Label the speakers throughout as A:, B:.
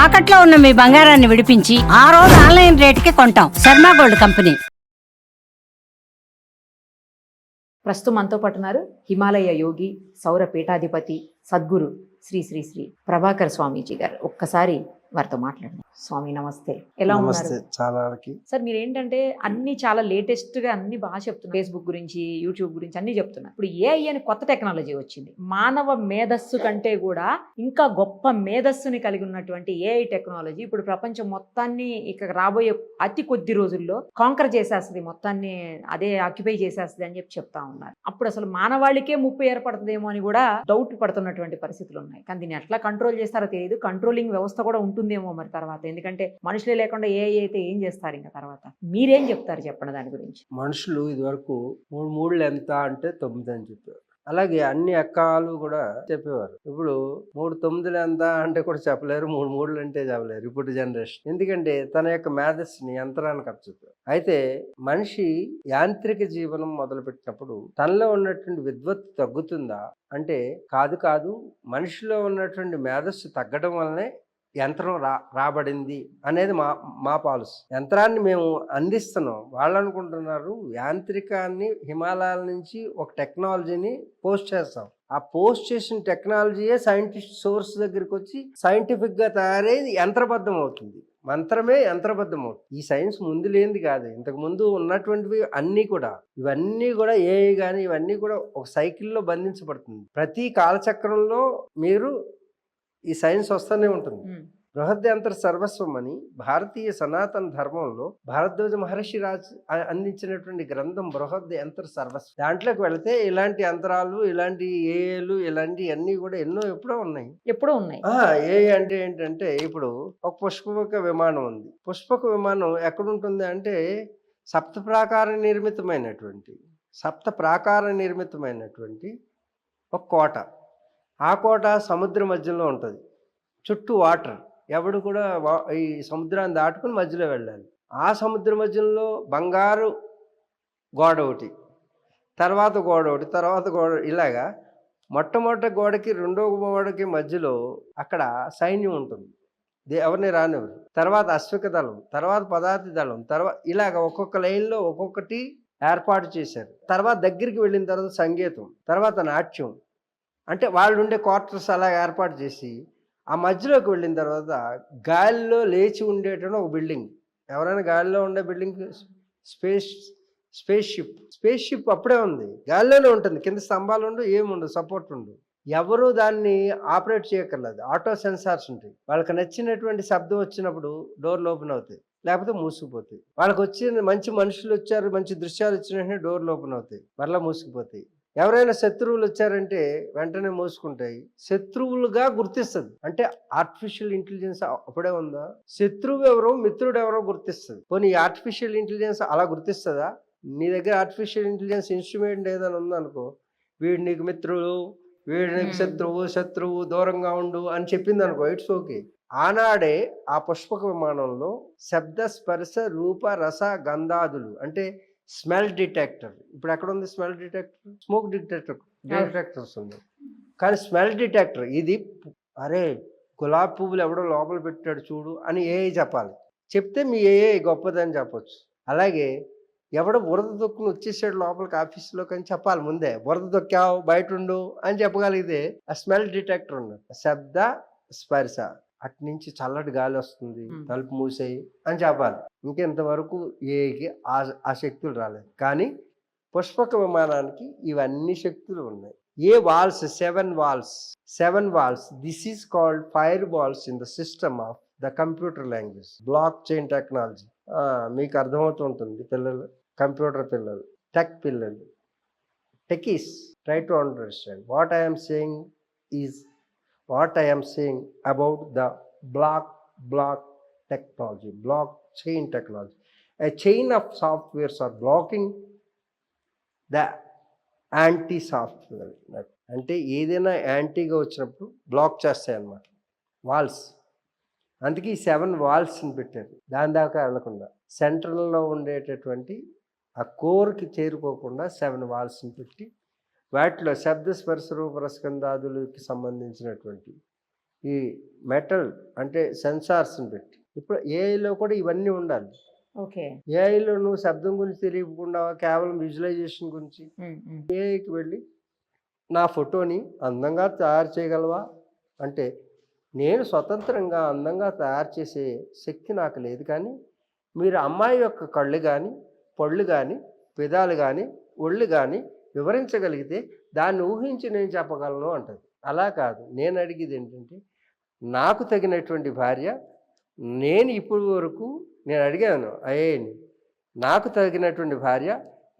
A: తాకట్లో ఉన్న మీ బంగారాన్ని విడిపించి ఆ రోజు ఆన్లైన్ రేటుకి కొంటాం. Sharma gold company.
B: ప్రస్తుతం మనతో పాటు ఉన్నారు హిమాలయ యోగి, సౌర పీఠాధిపతి, సద్గురు శ్రీ శ్రీ శ్రీ ప్రభాకర్ స్వామీజీ గారు. ఒక్కసారి వారితో మాట్లాడండి. స్వామి నమస్తే, ఎలా ఉన్నారు?
C: చాలా
B: సార్ మీరు ఏంటంటే అన్ని చాలా లేటెస్ట్ గా అన్ని బాగా చెప్తున్నారు. ఫేస్బుక్ గురించి, యూట్యూబ్ గురించి అన్ని చెప్తున్నారు. ఇప్పుడు ఏఐ అని కొత్త టెక్నాలజీ వచ్చింది. మానవ మేధస్సు కంటే కూడా ఇంకా గొప్ప మేధస్సుని కలిగి ఉన్నటువంటి ఏఐ టెక్నాలజీ ఇప్పుడు ప్రపంచం మొత్తాన్ని ఇక రాబోయే అతి కొద్ది రోజుల్లో కాంకర్ చేసేస్తుంది, మొత్తాన్ని అదే ఆక్యుపై చేసేస్తుంది అని చెప్తా ఉన్నారు. అప్పుడు అసలు మానవాళికే ముప్పు ఏర్పడుతుందేమో అని కూడా డౌట్ పడుతున్నటువంటి పరిస్థితులు ఉన్నాయి. కానీ దీన్ని ఎట్లా కంట్రోల్ చేస్తారో తెలియదు. కంట్రోలింగ్ వ్యవస్థ కూడా ఉంటుందేమో మరి తర్వాత, ఎందుకంటే మనుషులే లేకుండా ఏఐ అయితే ఏం చేస్తారు ఇంకా తర్వాత. మీరేం చెప్తారు చెప్పండి దాని గురించి.
C: మనుషులు ఇదివరకు 3 ఎంత అంటే 9 అని చెప్పారు. అలాగే అన్ని అక్కలు కూడా చెప్పేవారు. ఇప్పుడు 3 9 ఎంత అంటే కూడా చెప్పలేరు, 3 3 అంటే చెప్పలేరు ఇప్పుడు జనరేషన్. ఎందుకంటే తన యొక్క మేధస్సుని యంత్రానికి అప్పచెప్పారు. అయితే మనిషి యాంత్రిక జీవనం మొదలు పెట్టినప్పుడు తనలో ఉన్నటువంటి విద్వత్తు తగ్గుతుందా అంటే కాదు, మనిషిలో ఉన్నటువంటి మేధస్సు తగ్గడం వల్లనే యంత్రం రాబడింది అనేది మా పాలసీ. యంత్రాన్ని మేము అందిస్తున్నాం, వాళ్ళు అనుకుంటున్నారు యాంత్రికాన్ని హిమాలయాల నుంచి ఒక టెక్నాలజీని పోస్ట్ చేస్తాం. ఆ పోస్ట్ చేసిన టెక్నాలజీయే సైంటిస్ట్ సోర్స్ దగ్గరికి వచ్చి సైంటిఫిక్ గా తయారయ్యి యంత్రబద్ధం అవుతుంది. మంత్రమే యంత్రబద్ధం అవుతుంది. ఈ సైన్స్ ముందు లేనిది కాదు, ఇంతకు ముందు ఉన్నటువంటివి అన్నీ కూడా, ఇవన్నీ కూడా ఏఐ కానీ ఇవన్నీ కూడా ఒక సైకిల్లో బంధించబడుతుంది. ప్రతి కాలచక్రంలో మీరు ఈ సైన్స్ వస్తూనే ఉంటుంది. బృహద్యంత్ర సర్వస్వం అని భారతీయ సనాతన ధర్మంలో భారద్వాజ మహర్షి అందించినటువంటి గ్రంథం బృహద్యంత్ర సర్వస్వం. దాంట్లోకి వెళితే ఇలాంటి యంత్రాలు, ఇలాంటి ఏఏలు, ఇలాంటి అన్ని కూడా ఎప్పుడో ఉన్నాయి. ఏ అంటే ఏంటంటే ఇప్పుడు ఒక పుష్పక విమానం ఉంది. పుష్పక విమానం ఎక్కడుంటుంది అంటే సప్త ప్రాకార నిర్మితమైనటువంటి ఒక కోట. ఆ కోట సముద్ర మధ్యలో ఉంటుంది, చుట్టూ వాటర్. ఎవడు కూడా ఈ సముద్రాన్ని దాటుకుని మధ్యలో వెళ్ళాలి. ఆ సముద్ర మధ్యలో బంగారు గోడ ఒకటి, తర్వాత గోడ, ఇలాగా మొట్టమొదటి గోడకి రెండో గోడకి మధ్యలో అక్కడ సైన్యం ఉంటుంది, ఎవరిని రానివ్వరు. తర్వాత అశ్విక దళం, తర్వాత పదాతి దళం, తర్వాత ఇలాగ ఒక్కొక్క లైన్లో ఒక్కొక్కటి ఏర్పాటు చేశారు. తర్వాత దగ్గరికి వెళ్ళిన తర్వాత సంగీతం, తర్వాత నాట్యం, అంటే వాళ్ళు ఉండే క్వార్టర్స్ అలా ఏర్పాటు చేసి ఆ మధ్యలోకి వెళ్ళిన తర్వాత గాలిలో లేచి ఉండేటువంటి ఒక బిల్డింగ్. ఎవరైనా గాలిలో ఉండే బిల్డింగ్ స్పేస్ షిప్ అప్పుడే ఉంది, గాలిలోనే ఉంటుంది. కింద స్తంభాలు ఉండు, ఏముండదు, సపోర్ట్ ఉండు. ఎవరు దాన్ని ఆపరేట్ చేయక్కర్లేదు, ఆటో సెన్సార్స్ ఉంటాయి. వాళ్ళకి నచ్చినటువంటి శబ్దం వచ్చినప్పుడు డోర్లు ఓపెన్ అవుతాయి, లేకపోతే మూసుకుపోతాయి. వాళ్ళకి వచ్చిన మంచి మనుషులు వచ్చారు, మంచి దృశ్యాలు వచ్చిన డోర్లు ఓపెన్ అవుతాయి, మరలా మూసుకుపోతాయి. ఎవరైనా శత్రువులు వచ్చారంటే వెంటనే మోసుకుంటాయి. శత్రువులుగా గుర్తిస్తుంది, అంటే ఆర్టిఫిషియల్ ఇంటెలిజెన్స్ అప్పుడే ఉందా? శత్రువు ఎవరో మిత్రుడు ఎవరో గుర్తిస్తుంది. పోనీ ఈ ఆర్టిఫిషియల్ ఇంటెలిజెన్స్ అలా గుర్తిస్తుందా? నీ దగ్గర ఆర్టిఫిషియల్ ఇంటెలిజెన్స్ ఇన్స్ట్రుమెంట్ ఏదైనా ఉందనుకో, వీడు నీకు మిత్రుడు, వీడు నీకు శత్రువు, దూరంగా ఉండు అని చెప్పింది అనుకో, ఇట్స్ ఓకే. ఆనాడే ఆ పుష్పక విమానంలో శబ్ద, స్పర్శ, రూప, రస, గంధాదులు, అంటే స్మెల్ డిటెక్టర్. ఇప్పుడు ఎక్కడ ఉంది స్మెల్ డిటెక్టర్? స్మోక్ డిటెక్టర్స్ ఉంది, కానీ స్మెల్ డిటెక్టర్ ఇది. అరే గులాబీ పువ్వులు ఎవడో లోపల పెట్టాడు చూడు అని ఏఐ చెప్పాలి. చెప్తే మీ ఏఐ గొప్పదని చెప్పొచ్చు. అలాగే ఎవడో బురద దొక్కుని వచ్చేసాడు లోపలికి ఆఫీసులోకి అని చెప్పాలి ముందే. బురద దొక్కావు, బయట ఉండు అని చెప్పగలిగితే ఆ స్మెల్ డిటెక్టర్ ఉండదు. శబ్ద, స్పర్శ, అటు నుంచి చల్లటి గాలి వస్తుంది, తలుపు మూసేయి అని చెప్పాలి. ఇంకెంతవరకు ఏకి ఆ శక్తులు రాలేదు. కానీ పుష్పక విమానానికి ఇవన్నీ శక్తులు ఉన్నాయి. Walls, 7 walls. This is called fire walls in the system of the computer language, blockchain technology. మీకు అర్థమవుతుంటుంది పిల్లలు, కంప్యూటర్ పిల్లలు, టెక్ పిల్లలు, techies, try to understand what I'm saying about the block technology, blockchain technology. A chain of softwares are blocking the anti-software. అంటే ఏదైనా యాంటీగా వచ్చినప్పుడు black చేస్తాయి అన్నమాట వాల్స్. అందుకే ఈ 7 వాల్స్ని పెట్టారు, దాని దాకా వెళ్ళకుండా సెంట్రల్లో ఉండేటటువంటి ఆ కోర్కి చేరుకోకుండా 7 వాల్స్ని పెట్టి వాటిలో శబ్ద, స్పర్శ, రూప, రసగంధాదులకి సంబంధించినటువంటి ఈ మెటల్ అంటే సెన్సార్స్ని పెట్టి. ఇప్పుడు ఏఐలో కూడా ఇవన్నీ ఉండాలి.
B: ఓకే.
C: ఏఐలో నువ్వు శబ్దం గురించి తెలియకుండా కేవలం విజువలైజేషన్ గురించి ఏఐకి వెళ్ళి నా ఫోటోని అందంగా తయారు చేయగలవా అంటే, నేను స్వతంత్రంగా అందంగా తయారు చేసే శక్తి నాకు లేదు, కానీ మీరు అమ్మాయి యొక్క కళ్ళు కానీ, పళ్ళు కానీ, పెదాలు కానీ, ఒళ్ళు కానీ వివరించగలిగితే దాన్ని ఊహించి నేను చెప్పగలను అంటది. అలా కాదు, నేను అడిగేది ఏంటంటే, నాకు తగినటువంటి భార్య, నేను ఇప్పటి వరకు నేను అడిగాను అయ్యేని, నాకు తగినటువంటి భార్య,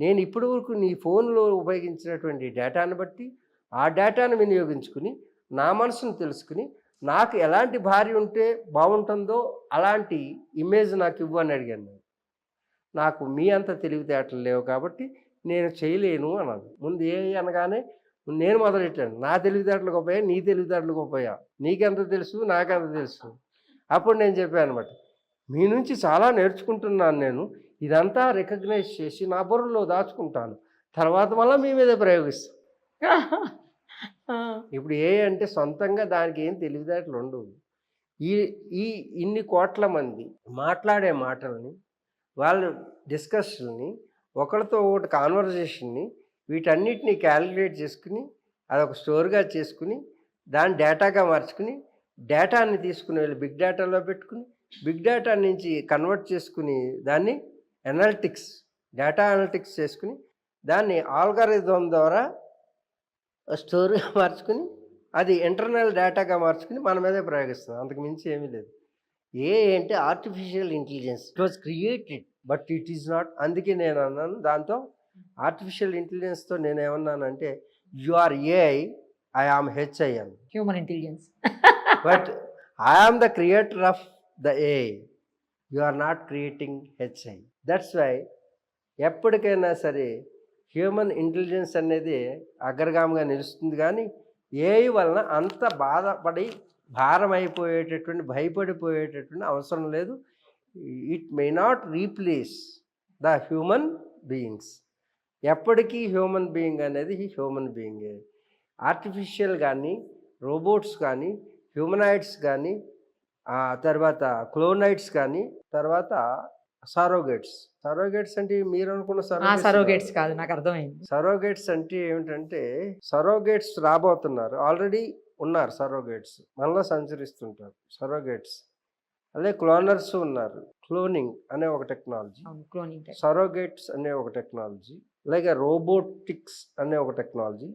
C: నేను ఇప్పటి వరకు నీ ఫోన్లో ఉపయోగించినటువంటి డేటాను బట్టి ఆ డేటాను వినియోగించుకుని నా మనసును తెలుసుకుని నాకు ఎలాంటి భార్య ఉంటే బాగుంటుందో అలాంటి ఇమేజ్ నాకు ఇవ్వు అని అడిగాను. నాకు మీ అంత తెలివితేటలు లేవు కాబట్టి నేను చేయలేను అన్నాను. ముందు ఏ అనగానే నేను మొదలెట్టాను, నా తెలివితేటలు గొప్పయా నీ తెలివితేటలు గొప్పయా, నీకెంత తెలుసు నాకెంత తెలుసు. అప్పుడు నేను చెప్పాను అనమాట, మీ నుంచి చాలా నేర్చుకుంటున్నాను నేను, ఇదంతా రికగ్నైజ్ చేసి నా బుర్రలో దాచుకుంటాను, తర్వాత మళ్ళీ మీ మీదే ప్రయోగిస్తాను. ఇప్పుడు ఏ అంటే సొంతంగా దానికి ఏం తెలివితేటలు ఉండవు. ఈ ఈ ఇన్ని కోట్ల మంది మాట్లాడే మాటల్ని, వాళ్ళ డిస్కషన్ని, ఒకరితో ఒకటి కాన్వర్జేషన్ని, వీటన్నిటిని క్యాలిక్యులేట్ చేసుకుని అదొక స్టోర్గా చేసుకుని దాన్ని డేటాగా మార్చుకుని డేటాని తీసుకుని వెళ్ళి బిగ్ డేటాలో పెట్టుకుని బిగ్ డేటా నుంచి కన్వర్ట్ చేసుకుని దాన్ని అనలిటిక్స్, డేటా అనలిటిక్స్ చేసుకుని దాన్ని ఆల్గారిథం ద్వారా స్టోర్గా మార్చుకుని అది ఇంటర్నల్ డేటాగా మార్చుకుని మన మీదే ప్రయోగిస్తుంది. అంతకు మించి ఏమీ లేదు. ఏ అంటే artificial intelligence, it was created but it is not. అందుకే నేను అన్నాను, దాంతో ఆర్టిఫిషియల్ ఇంటెలిజెన్స్తో నేను ఏమన్నానంటే, you are AI, I am HIM,
B: human intelligence,
C: but I am the creator of the AI, you are not creating HI. That's why ఎప్పటికైనా సరే human intelligence అనేది అగ్రగామిగా నిలుస్తుంది, కానీ ఏఐ వలన అంత బాధపడి భారం అయిపోయేటటువంటి భయపడిపోయేటటువంటి అవసరం లేదు. It may not replace the human beings. ఎప్పటికీ హ్యూమన్ బీయింగ్ అనేది హ్యూమన్ బీయింగే. ఆర్టిఫిషియల్ కానీ, రోబోట్స్ కానీ, హ్యూమనాయిడ్స్ కానీ, తర్వాత క్లోనైడ్స్ కానీ, తర్వాత సరోగేట్స్. సరోగేట్స్ అంటే మీరు అనుకున్న
B: సరోగేట్స్ కాదు, నాకు అర్థమైంది.
C: సరోగేట్స్ అంటే ఏమిటంటే, సరోగేట్స్ రాబోతున్నారు, ఆల్రెడీ ఉన్నారు సరోగేట్స్, మనలో సంచరిస్తుంటారు సరోగేట్స్. అదే క్లోనర్స్ ఉన్నారు, క్లోనింగ్ అనే ఒక టెక్నాలజీ, సరోగేట్స్ అనే ఒక టెక్నాలజీ, అలాగే రోబోటిక్స్ అనే ఒక టెక్నాలజీ,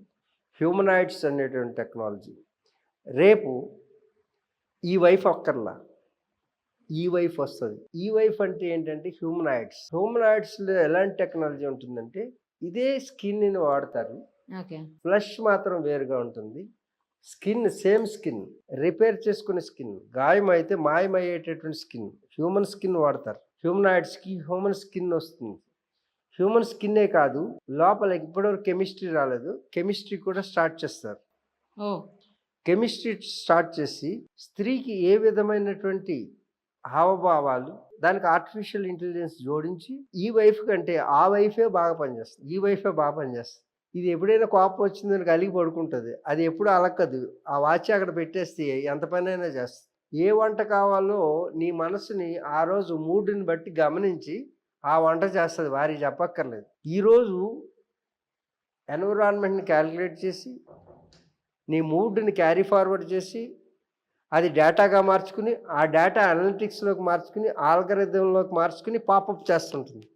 C: హ్యూమనాయిడ్స్ అనేటువంటి టెక్నాలజీ. రేపు ఈ వైఫ్ ఒక్కర్లా ఈ వైఫ్ వస్తుంది. ఈ వైఫ్ అంటే ఏంటంటే హ్యూమనాయిడ్స్. హ్యూమనాయిడ్స్లో ఎలాంటి టెక్నాలజీ ఉంటుందంటే, ఇదే స్కిన్ని వాడతారు, ఫ్లష్ మాత్రం వేరుగా ఉంటుంది. స్కిన్ సేమ్ స్కిన్, రిపేర్ చేసుకునే స్కిన్, గాయం అయితే మాయమయ్యేటటువంటి స్కిన్, హ్యూమన్ స్కిన్ వాడతారు. హ్యూమనాయిడ్స్కి హ్యూమన్ స్కిన్ వస్తుంది. హ్యూమన్ స్కిన్నే కాదు, లోపల ఇప్పటివరకు కెమిస్ట్రీ రాలేదు, కెమిస్ట్రీ కూడా స్టార్ట్ చేస్తారు. కెమిస్ట్రీ స్టార్ట్ చేసి స్త్రీకి ఏ విధమైనటువంటి హావభావాలు, దానికి ఆర్టిఫిషియల్ ఇంటెలిజెన్స్ జోడించి ఈ వైఫ్ కంటే ఆ వైఫే బాగా పనిచేస్తుంది, ఈ వైఫే బాగా పనిచేస్తుంది. ఇది ఎప్పుడైనా కోపం వచ్చిందని కలిగి పడుకుంటుంది, అది ఎప్పుడు అలక్కదు, ఆ వాచ్ అక్కడ పెట్టేస్తే ఎంత పని అయినా చేస్తుంది. ఏ వంట కావాలో నీ మనసుని ఆ రోజు మూడ్ని బట్టి గమనించి ఆ వంట చేస్తుంది, వారికి చెప్పక్కర్లేదు. ఈరోజు ఎన్విరాన్మెంట్ని క్యాలిక్యులేట్ చేసి నీ మూడ్ని క్యారీ ఫార్వర్డ్ చేసి అది డేటాగా మార్చుకుని ఆ డేటా అనలిటిక్స్లోకి మార్చుకుని ఆల్గరిథంలోకి మార్చుకుని పాపప్ చేస్తుంటుంది.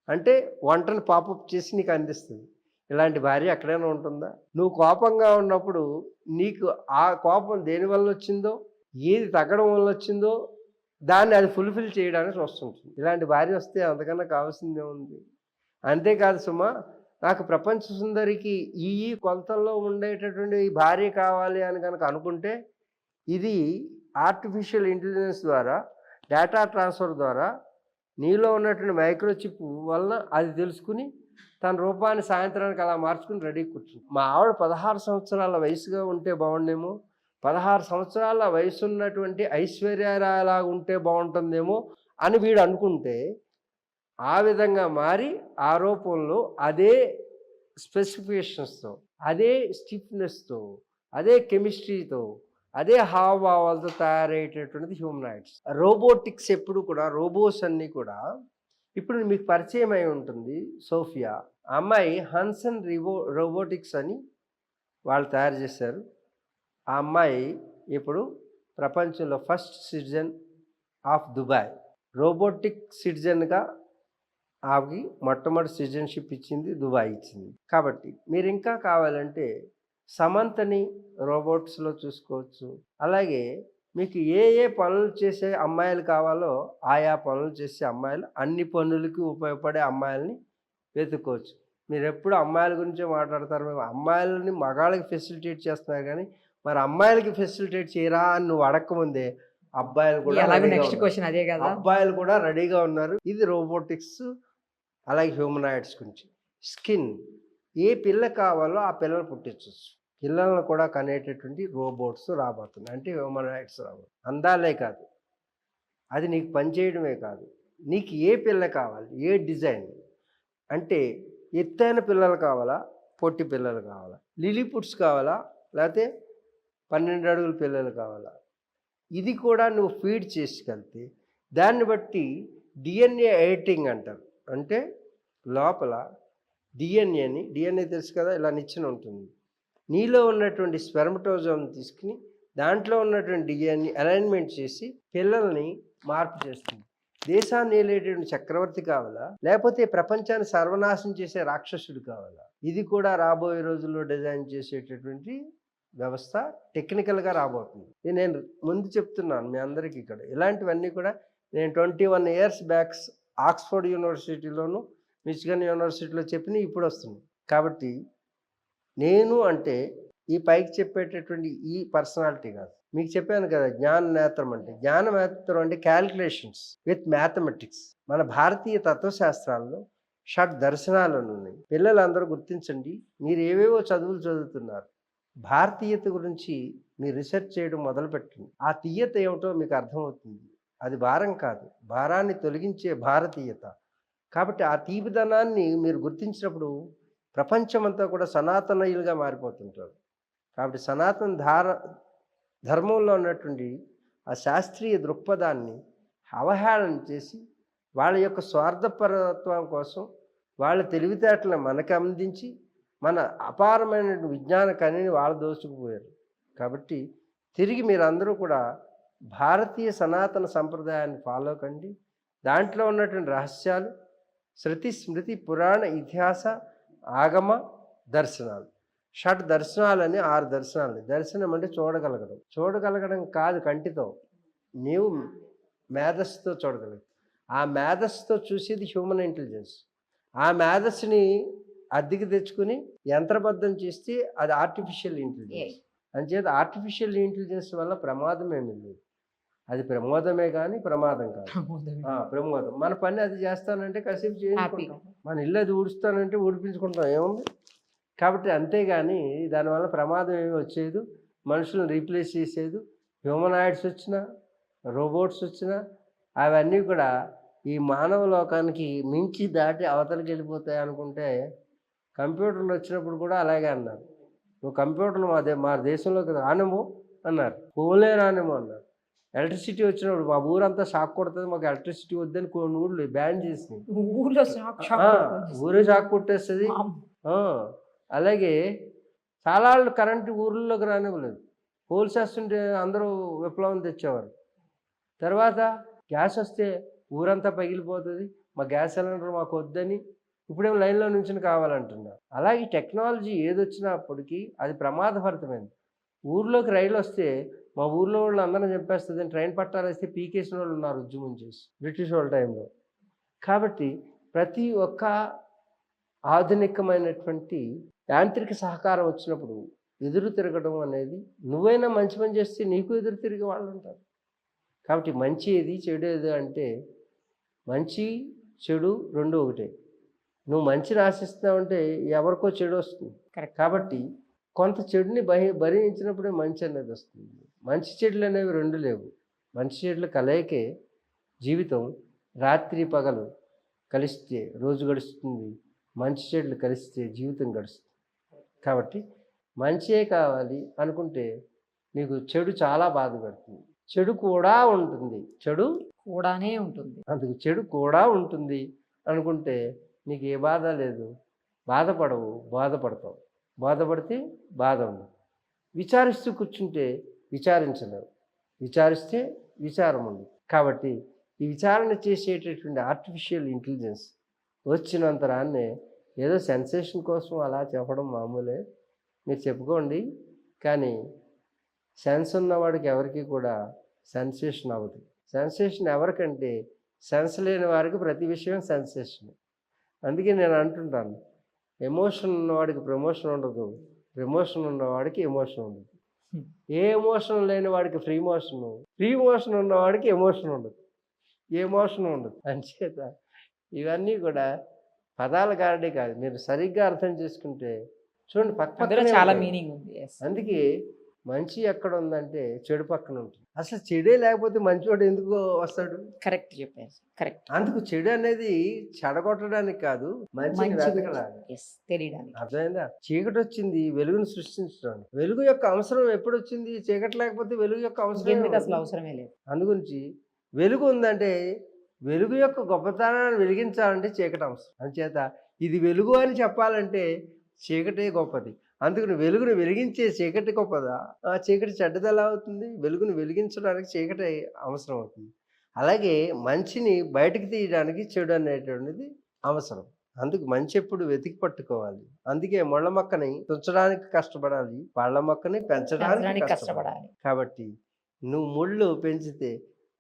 C: అంటే వంటను పాపప్ చేసి నీకు అందిస్తుంది. ఇలాంటి భార్య ఎక్కడైనా ఉంటుందా? నువ్వు కోపంగా ఉన్నప్పుడు నీకు ఆ కోపం దేనివల్ల వచ్చిందో, ఏది తగ్గడం వల్ల వచ్చిందో దాన్ని అది ఫుల్ఫిల్ చేయడానికి వస్తుంటుంది. ఇలాంటి భార్య వస్తే అంతకన్నా కావాల్సిందే ఉంది. అంతేకాదు సుమా, నాకు ప్రపంచ సుందరికి ఈ కొలతల్లో ఉండేటటువంటి భార్య కావాలి అని కనుక అనుకుంటే, ఇది ఆర్టిఫిషియల్ ఇంటెలిజెన్స్ ద్వారా, డేటా ట్రాన్స్ఫర్ ద్వారా నీలో ఉన్నటువంటి మైక్రోచిప్ వలన అది తెలుసుకుని తన రూపాన్ని సాయంత్రానికి అలా మార్చుకుని రెడీ కూర్చుంది. మా ఆవిడ 16 సంవత్సరాల వయసుగా ఉంటే బాగుండేమో, 16 సంవత్సరాల వయసు ఉన్నటువంటి ఐశ్వర్యరాయలా ఉంటే బాగుంటుందేమో అని వీడు అనుకుంటే, ఆ విధంగా మారి ఆ రూపంలో అదే స్పెసిఫికేషన్స్తో, అదే స్టిఫ్నెస్తో, అదే కెమిస్ట్రీతో అదే హావభావాలతో తయారయ్యేటటువంటిది హ్యూమనాయిడ్స్. రోబోటిక్స్ ఎప్పుడు కూడా రోబోస్ అన్నీ కూడా ఇప్పుడు మీకు పరిచయం అయి ఉంటుంది సోఫియా. ఆ అమ్మాయి హన్సన్ రోబోటిక్స్ అని వాళ్ళు తయారు చేశారు. ఆ అమ్మాయి ఇప్పుడు ప్రపంచంలో first citizen of Dubai. Robotic సిటిజన్గా ఆమెకి మొట్టమొదటి సిటిజన్షిప్ ఇచ్చింది దుబాయ్ ఇచ్చింది. కాబట్టి మీరు ఇంకా కావాలంటే సమంతని రోబోట్స్లో చూసుకోవచ్చు. అలాగే మీకు ఏ ఏ పనులు చేసే అమ్మాయిలు కావాలో ఆయా పనులు చేసే అమ్మాయిలు, అన్ని పనులకి ఉపయోగపడే అమ్మాయిలని వెతుక్కోవచ్చు. మీరు ఎప్పుడు అమ్మాయిల గురించే మాట్లాడతారు. మేము అమ్మాయిలని మగాళ్ళకి ఫెసిలిటేట్ చేస్తున్నారు కానీ మరి అమ్మాయిలకి ఫెసిలిటేట్ చేయరా అని నువ్వు అడగకముందే అబ్బాయిలు కూడా
B: నెక్స్ట్ క్వశ్చన్ అదే కదా,
C: అబ్బాయిలు కూడా రెడీగా ఉన్నారు. ఇది రోబోటిక్స్. అలాగే హ్యూమనాయిడ్స్ గురించి స్కిన్, ఏ పిల్ల కావాలో ఆ పిల్లలు పుట్టించవచ్చు. పిల్లలను కూడా కనేటటువంటి రోబోట్స్ రాబోతున్నాయి, అంటే హ్యూమనాయిడ్స్ రాబోతుంది. అందాలే కాదు, అది నీకు పనిచేయడమే కాదు, నీకు ఏ పిల్ల కావాలి, ఏ డిజైన్, అంటే ఎత్తైన పిల్లలు కావాలా, పొట్టి పిల్లలు కావాలా, లిలీపుట్స్ కావాలా, లేకపోతే 12 అడుగుల పిల్లలు కావాలా, ఇది కూడా నువ్వు ఫీడ్ చేసుకెళ్తే దాన్ని బట్టి డిఎన్ఏ ఎడిటింగ్ అంటారు. అంటే లోపల డిఎన్ఏ తెలుసు కదా, ఇలా నిచ్చెన ఉంటుంది. నీలో ఉన్నటువంటి స్పెర్మటోజోమ్ తీసుకుని దాంట్లో ఉన్నటువంటి డిఎన్ఏ అలైన్మెంట్ చేసి పిల్లల్ని మార్పు చేస్తుంది. దేశాన్ని ఏలేటటువంటి చక్రవర్తి కావాలా, లేకపోతే ప్రపంచాన్ని సర్వనాశనం చేసే రాక్షసుడు కావాలా, ఇది కూడా రాబోయే రోజుల్లో డిజైన్ చేసేటటువంటి వ్యవస్థ టెక్నికల్గా రాబోతుంది. ఇది నేను ముందు చెప్తున్నాను మీ అందరికీ. ఇక్కడ ఇలాంటివన్నీ కూడా నేను 21 years బ్యాక్స్ ఆక్స్ఫర్డ్ యూనివర్సిటీలోను మిచిగన్ యూనివర్సిటీలో చెప్పిన ఇప్పుడు వస్తుంది. కాబట్టి నేను అంటే ఈ పైకి చెప్పేటటువంటి ఈ పర్సనాలిటీ కాదు. మీకు చెప్పాను కదా జ్ఞాన నేత్రం అంటే, జ్ఞాన నేత్రం అంటే క్యాలిక్యులేషన్స్ విత్ మ్యాథమెటిక్స్. మన భారతీయ తత్వశాస్త్రాల్లో షడ్ దర్శనాలు ఉన్నాయి. పిల్లలందరూ గుర్తించండి, మీరు ఏవేవో చదువులు చదువుతున్నారు, భారతీయత గురించి మీరు రీసెర్చ్ చేయడం మొదలుపెట్టండి. ఆ తీయత ఏమిటో మీకు అర్థమవుతుంది. అది భారం కాదు, భారాన్ని తొలగించే భారతీయత. కాబట్టి ఆ తీపిదనాన్ని మీరు గుర్తించినప్పుడు ప్రపంచమంతా కూడా సనాతనయులుగా మారిపోతుంటారు. కాబట్టి సనాతన ధర్మంలో ఉన్నటువంటి ఆ శాస్త్రీయ దృక్పథాన్ని అవహేళన చేసి వాళ్ళ యొక్క స్వార్థపరత్వం కోసం వాళ్ళ తెలివితేటలను మనకు అందించి మన అపారమైన విజ్ఞాన కనిని వాళ్ళు దోచుకుపోయారు. కాబట్టి తిరిగి మీరందరూ కూడా భారతీయ సనాతన సంప్రదాయాన్ని ఫాలో కండి. దాంట్లో ఉన్నటువంటి రహస్యాలు శృతి స్మృతి పురాణ ఇతిహాస ఆగమ దర్శనాలు, షడ్ దర్శనాలని 6 దర్శనాలు. దర్శనం అంటే చూడగలగడం కాదు కంటితో, నీవు మేధస్సుతో చూడగలగదు. ఆ మేధస్సుతో చూసేది హ్యూమన్ ఇంటెలిజెన్స్. ఆ మేధస్సుని అద్దెకి తెచ్చుకుని యంత్రబద్ధం చేస్తే అది ఆర్టిఫిషియల్ ఇంటెలిజెన్స్. అంచేత ఆర్టిఫిషియల్ ఇంటెలిజెన్స్ వల్ల ప్రమాదం ఏమీ లేదు. అది ప్రమోదమే కానీ ప్రమాదం కాదు. ప్రమోదం. మన పని అది చేస్తానంటే కాసేపు చేయించుకుంటాం, మన ఇల్లు అది ఊడుస్తానంటే ఊడిపించుకుంటాం, ఏముంది. కాబట్టి అంతేగాని దానివల్ల ప్రమాదం ఏమి వచ్చేది, మనుషులను రీప్లేస్ చేసేది. హ్యూమనాయిడ్స్ వచ్చినా రోబోట్స్ వచ్చినా అవన్నీ కూడా ఈ మానవ లోకానికి మించి దాటి అవతలకి వెళ్ళిపోతాయి అనుకుంటే, కంప్యూటర్లు వచ్చినప్పుడు కూడా అలాగే అన్నారు. నువ్వు కంప్యూటర్లు మా దేశంలోకి రానేమో అన్నారు, ఫోన్లే రానేమో అన్నారు. ఎలక్ట్రిసిటీ వచ్చినప్పుడు మా ఊరంతా షాక్ కొడుతుంది, మాకు ఎలక్ట్రిసిటీ వద్దని కొన్ని ఊళ్ళు బ్యాన్ చేసినాయి. ఊరే షాక్ కొట్టేస్తుంది. అలాగే చాలా వాళ్ళు కరెంటు ఊర్లలోకి రానివ్వలేదు. పోల్స్ వేస్తుంటే అందరూ విప్లవం తెచ్చేవారు. తర్వాత గ్యాస్ వస్తే ఊరంతా పగిలిపోతుంది, మా గ్యాస్ సిలిండర్ మాకు వద్దని ఇప్పుడేమో లైన్లో నుంచి కావాలంటున్నారు. అలాగే టెక్నాలజీ ఏదొచ్చినప్పటికీ అది ప్రమాదభరితమైంది. ఊర్లోకి రైలు వస్తే మా ఊర్లో వాళ్ళు అందరం చెప్పేస్తుంది, ట్రైన్ పట్టాలు వేస్తే పీకేసిన వాళ్ళు ఉన్నారు ఉద్యమం చేసి బ్రిటిష్ వాళ్ళ టైంలో. కాబట్టి ప్రతి ఒక్క ఆధునికమైనటువంటి యాంత్రిక సహకారం వచ్చినప్పుడు ఎదురు తిరగడం అనేది, నువ్వైనా మంచి పని చేస్తే నీకు ఎదురు తిరిగే వాళ్ళు ఉంటారు. కాబట్టి మంచి ఏది చెడు ఏది అంటే, మంచి చెడు రెండు ఒకటే. నువ్వు మంచిని ఆశిస్తున్నావంటే ఎవరికో చెడు వస్తుంది. కాబట్టి కొంత చెడుని భరించినప్పుడే మంచి అనేది వస్తుంది. మంచి చెడులు అనేవి రెండు లేవు. మంచి చెడుల కలయికే జీవితం. రాత్రి పగలు కలిస్తే రోజు గడుస్తుంది, మంచి చెడులు కలిస్తే జీవితం గడుస్తుంది. కాబట్టి మంచియే కావాలి అనుకుంటే నీకు చెడు చాలా బాధ పెడుతుంది. చెడు కూడా ఉంటుంది, చెడు
B: కూడానే ఉంటుంది.
C: అందుకు చెడు కూడా ఉంటుంది అనుకుంటే నీకు ఏ బాధ లేదు, బాధపడవు, బాధపడతావు. బాధపడితే బాధ ఉండదు. విచారిస్తూ కూర్చుంటే విచారించలేవు, విచారిస్తే విచారం ఉండదు. కాబట్టి ఈ విచారణ చేసేటటువంటి ఆర్టిఫిషియల్ ఇంటెలిజెన్స్ వచ్చినంతరాన్నే ఏదో సెన్సేషన్ కోసం అలా చెప్పడం మామూలే, మీరు చెప్పుకోండి. కానీ సెన్స్ ఉన్నవాడికి ఎవరికి కూడా సెన్సేషన్ అవ్వదు. సెన్సేషన్ ఎవరికంటే సెన్స్ లేని వారికి ప్రతి విషయం సెన్సేషన్. అందుకే నేను అంటుంటాను, ఎమోషన్ ఉన్నవాడికి ప్రమోషన్ ఉండదు, ప్రమోషన్ ఉన్నవాడికి ఎమోషన్ ఉండదు. ఏ ఎమోషన్ లేని వాడికి ఫ్రీ మోషన్, ఫ్రీ మోషన్ ఉన్నవాడికి ఎమోషన్ ఉండదు, ఏ మోషన్ ఉండదు. అంచేత ఇవన్నీ కూడా పదాల కారణే కాదు, మీరు సరిగ్గా అర్థం చేసుకుంటే చూడండి
B: అందులో చాలా మీనింగ్ ఉంది.
C: అందుకే మంచి ఎక్కడ ఉందంటే చెడు పక్కన ఉంటుంది. అసలు చెడే లేకపోతే మంచివాడు ఎందుకు వస్తాడు?
B: కరెక్ట్ చెప్పారు, కరెక్ట్.
C: అందుకు చెడు అనేది చెడగొట్టడానికి కాదు, మంచిని వెతకడానికి,
B: తెలియడానికి.
C: అర్థమైందా? చీకటి వచ్చింది వెలుగును సృష్టించడానికి. వెలుగు యొక్క అవసరం ఎప్పుడు వచ్చింది? చీకటి లేకపోతే వెలుగు యొక్క అవసరం
B: అసలు అవసరమే లేదు.
C: అందుగురించి వెలుగు ఉందంటే వెలుగు యొక్క గొప్పతనాన్ని వెలిగించాలంటే చీకటి అవసరం. అందుచేత ఇది వెలుగు అని చెప్పాలంటే చీకటే గొప్పది. అందుకని వెలుగును వెలిగించే చీకటి గొప్పదా? ఆ చీకటి చెడ్డది ఎలా అవుతుంది? వెలుగును వెలిగించడానికి చీకటి అవసరం అవుతుంది. అలాగే మంచిని బయటకు తీయడానికి చెడు అనేటువంటిది అవసరం. అందుకు మంచి ఎప్పుడు వెతికి పట్టుకోవాలి. అందుకే ముళ్ళ మొక్కని తుంచడానికి కష్టపడాలి, పళ్ళ మొక్కని పెంచడానికి కష్టపడాలి. కాబట్టి నువ్వు ముళ్ళు పెంచితే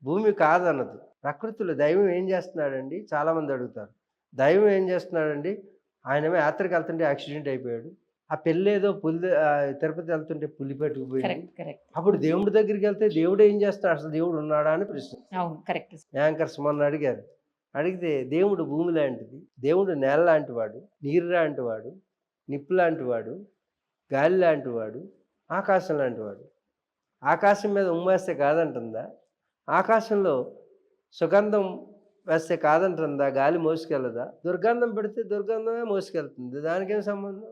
C: భూమి కాదన్నది. ప్రకృతిలో దైవం ఏం చేస్తున్నాడండి? చాలామంది అడుగుతారు, దైవం ఏం చేస్తున్నాడండి? ఆయనేమో యాత్రకు వెళ్తుంటే యాక్సిడెంట్ అయిపోయాడు, ఆ పెళ్ళేదో తిరుపతి వెళ్తుంటే పులి పెట్టుకుపోయింది. అప్పుడు దేవుడి దగ్గరికి వెళ్తే దేవుడు ఏం చేస్తాడు? అసలు దేవుడు ఉన్నాడా అని ప్రశ్న. యాంకర్స్ మొన్న అడిగారు. అడిగితే దేవుడు భూమి లాంటిది, దేవుడు నేల లాంటి వాడు, నీరు లాంటి వాడు, నిప్పు లాంటి వాడు, గాలి లాంటి వాడు, ఆకాశం లాంటి వాడు. ఆకాశం మీద ఉమ్మేస్తే కాదంటుందా? ఆకాశంలో సుగంధం వేస్తే కాదంటుందా? గాలి మోసుకెళ్ళదా? దుర్గంధం పెడితే దుర్గంధమే మోసుకెళ్తుంది. దానికేం సంబంధం?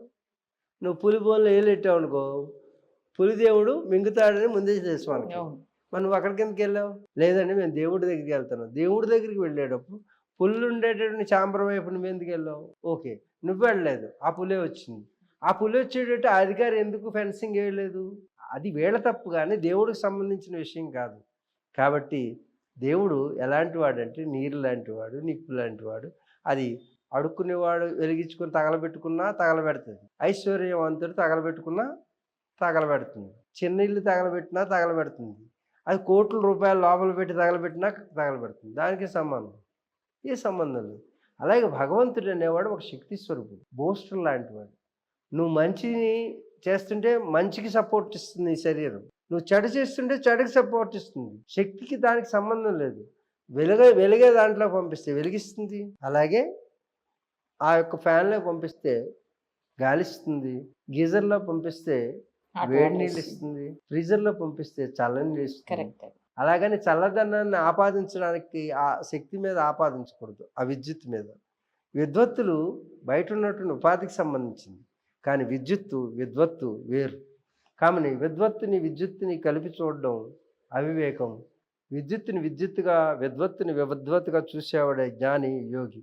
C: నువ్వు పులి బోన్లో ఏలెట్టావు అనుకో, పులి దేవుడు మింగుతాడని ముందే తెలుసు మనకి. మరి నువ్వు అక్కడికి ఎందుకు వెళ్ళావు? లేదండి మేము దేవుడి దగ్గరికి వెళ్తాను. దేవుడి దగ్గరికి వెళ్ళేటప్పుడు పుల్లు ఉండేటటువంటి చాంబరం వైపు నువ్వు ఎందుకు వెళ్ళావు? ఓకే, నువ్వు వెళ్ళలేదు, ఆ పులే వచ్చింది. ఆ పులి వచ్చేటట్టు ఆ అధికారి ఎందుకు ఫెన్సింగ్ వేయలేదు? అది వీళ్ళ తప్పు, కానీ దేవుడికి సంబంధించిన విషయం కాదు. కాబట్టి దేవుడు ఎలాంటి వాడంటే నీరు లాంటి వాడు, నిప్పు లాంటి వాడు. అది అడుక్కునేవాడు వెలిగించుకొని తగలబెట్టుకున్నా తగలబెడుతుంది, ఐశ్వర్యవంతుడు తగలబెట్టుకున్నా తగలబెడుతుంది, చిన్న ఇల్లు తగలబెట్టినా తగలబెడుతుంది, అది కోట్ల రూపాయలు లోపల పెట్టి తగలబెట్టినా తగలబెడుతుంది. దానికి సంబంధం ఏ సంబంధం లేదు. అలాగే భగవంతుడు అనేవాడు ఒక శక్తి స్వరూపుడు, బూస్టర్ లాంటి వాడు. నువ్వు మంచిని చేస్తుంటే మంచికి సపోర్ట్ ఇస్తుంది ఈ శరీరం, నువ్వు చెడు చేస్తుంటే చెడుకి సపోర్ట్ ఇస్తుంది. శక్తికి దానికి సంబంధం లేదు. వెలిగే దాంట్లో పంపిస్తే వెలిగిస్తుంది, అలాగే ఆ యొక్క ఫ్యాన్లో పంపిస్తే గాలిస్తుంది, గీజర్లో పంపిస్తే వేడి నీళ్ళు ఇస్తుంది, ఫ్రీజర్లో పంపిస్తే చల్లని నీళ్ళు ఇస్తుంది. అలాగని చల్లదనాన్ని ఆపాదించడానికి ఆ శక్తి మీద ఆపాదించకూడదు, ఆ విద్యుత్ మీద. విద్వత్తులు బయట ఉన్నటువంటి ఉపాధికి సంబంధించింది, కానీ విద్వత్తు వేరు. కాబట్టి విద్వత్తుని విద్యుత్తుని కలిపి చూడడం అవివేకం. విద్యుత్తుని విద్యుత్తుగా, విద్వత్తుని విద్వత్తుగా చూసేవాడే జ్ఞాని, యోగి.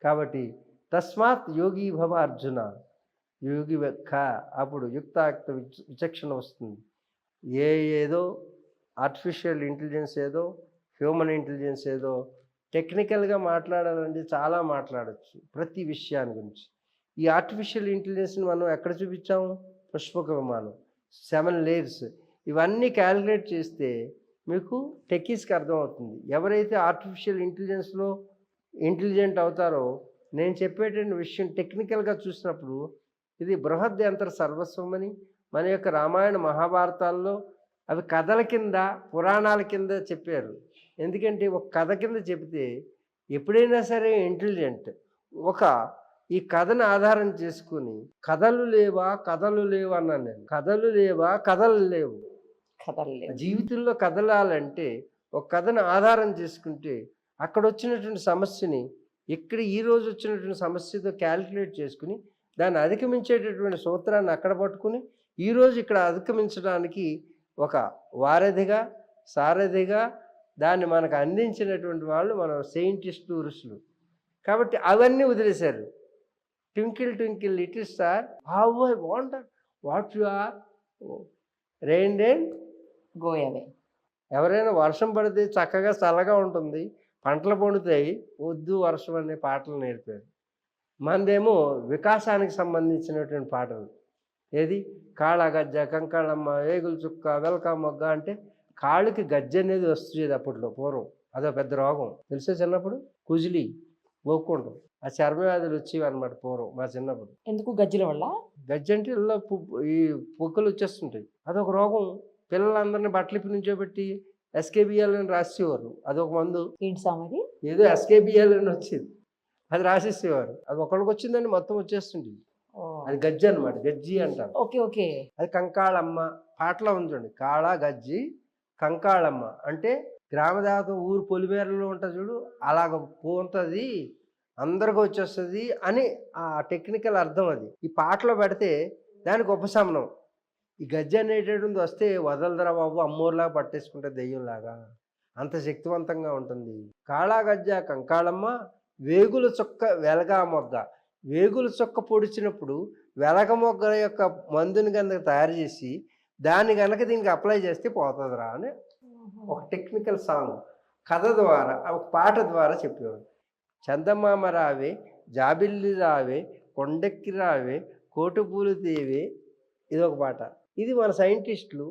C: కాబట్టి తస్మాత్ యోగి భవ అర్జున, యోగి అప్పుడు యుక్తాయుక్త విచక్షణ వస్తుంది. ఏదో ఆర్టిఫిషియల్ ఇంటెలిజెన్స్ ఏదో, హ్యూమన్ ఇంటెలిజెన్స్ ఏదో, టెక్నికల్గా మాట్లాడాలంటే చాలా మాట్లాడచ్చు ప్రతి విషయాన్ని గురించి. ఈ ఆర్టిఫిషియల్ ఇంటెలిజెన్స్ని మనం ఎక్కడ చూపించాము? పుష్పక విమానం, 7 layers. ఇవన్నీ క్యాలిక్యులేట్ చేస్తే మీకు టెక్కీస్కి అర్థమవుతుంది. ఎవరైతే ఆర్టిఫిషియల్ ఇంటెలిజెన్స్లో ఇంటెలిజెంట్ అవుతారో, నేను చెప్పేటువంటి విషయం టెక్నికల్గా చూసినప్పుడు ఇది బృహద్ యంత్ర సర్వస్వం అని మన యొక్క రామాయణ మహాభారతాల్లో అవి కథల కింద, పురాణాల కింద చెప్పారు. ఎందుకంటే ఒక కథ కింద చెబితే ఎప్పుడైనా సరే ఇంటెలిజెంట్ ఈ కథను ఆధారం చేసుకుని కథలు లేవా అన్నాను నేను. కథలు లేవా, కథలు లేవు. జీవితంలో కదలాలంటే ఒక కథను ఆధారం చేసుకుంటే అక్కడ వచ్చినటువంటి సమస్యని ఇక్కడ ఈరోజు వచ్చినటువంటి సమస్యతో క్యాలిక్యులేట్ చేసుకుని దాన్ని అధిగమించేటటువంటి సూత్రాన్ని అక్కడ పట్టుకుని ఈరోజు ఇక్కడ అధిగమించడానికి ఒక వారధిగా సారథిగా దాన్ని మనకు అందించినటువంటి వాళ్ళు మన సైంటిస్టులు ఋషులు. కాబట్టి అవన్నీ వదిలేశారు. Twinkle twinkle little star how I wonder what you are, rain rain
B: go away.
C: ఎవరైనా వర్షం పడితే చక్కగా చల్లగా ఉంటుంది, పంటలు పండుతాయి, వద్దు వర్షం అనే పాటలు నేర్పారు. మనదేమో వికాసానికి సంబంధించినటువంటి పాటలు. ఏది కాళ గజ్జ కంకాళమ్మ ఏగులు చుక్క వెలక మొగ్గ అంటే కాళ్ళకి గజ్జ అనేది వస్తుంది అప్పట్లో పూర్వం. అదో పెద్ద రోగం తెలిసే చిన్నప్పుడు. కుజిలి గోక్కుంటాం ఆ చర్మ వ్యాధులు వచ్చేవి అనమాట పూర్వం మా చిన్నప్పుడు.
B: ఎందుకు గజ్జల వల్ల?
C: గజ్జ అంటే ఇలా ఈ పొక్కులు వచ్చేస్తుంటాయి. అదొక రోగం. పిల్లలందరినీ బట్టలిప్పి నుంచోబెట్టి ఎస్కేబిఎల్ అని రాసేవారు. అదొక మందు.
B: ఏంటి సామది?
C: ఏదో ఎస్కేబిఎల్ అని వచ్చేది, అది రాసేసేవారు. అది ఒకళ్ళకి వచ్చిందని మొత్తం వచ్చేస్తుంటుంది. అది గజ్జి అనమాట, గజ్జి అంటారు.
B: Okay okay.
C: అది కంకాళమ్మ పాటలో ఉంచండి. కాళ గజ్జి కంకాళమ్మ అంటే గ్రామదేవత ఊరు పొలిమేరలో ఉంటుంది చూడు, అలాగ పోతుంది అందరికి వచ్చేస్తుంది అని ఆ టెక్నికల్ అర్థం. అది ఈ పాటలో పెడితే దానికి ఉపశమనం. ఈ గజ్జి అనేటటువంటి వస్తే వదలదరా బాబు, అమ్మోర్లాగా పట్టేసుకుంటే దెయ్యంలాగా, అంత శక్తివంతంగా ఉంటుంది. కాళా గజ్జ కంకాళమ్మ వేగుల చొక్క వెలగా మొగ్గ. వేగుల చొక్క పొడిచినప్పుడు వెలగ మొగ్గ యొక్క మందుని కనుక తయారు చేసి దాన్ని కనుక దీనికి అప్లై చేస్తే పోతుందిరా అని ఒక టెక్నికల్ సాంగ్ కథ ద్వారా ఒక పాట ద్వారా చెప్పేవాడు. చందమామ రావే జాబిల్లి రావే కొండెక్కి రావే కోటుపూలు తేవే, ఇదొక పాట. ఇది మన సైంటిస్టులు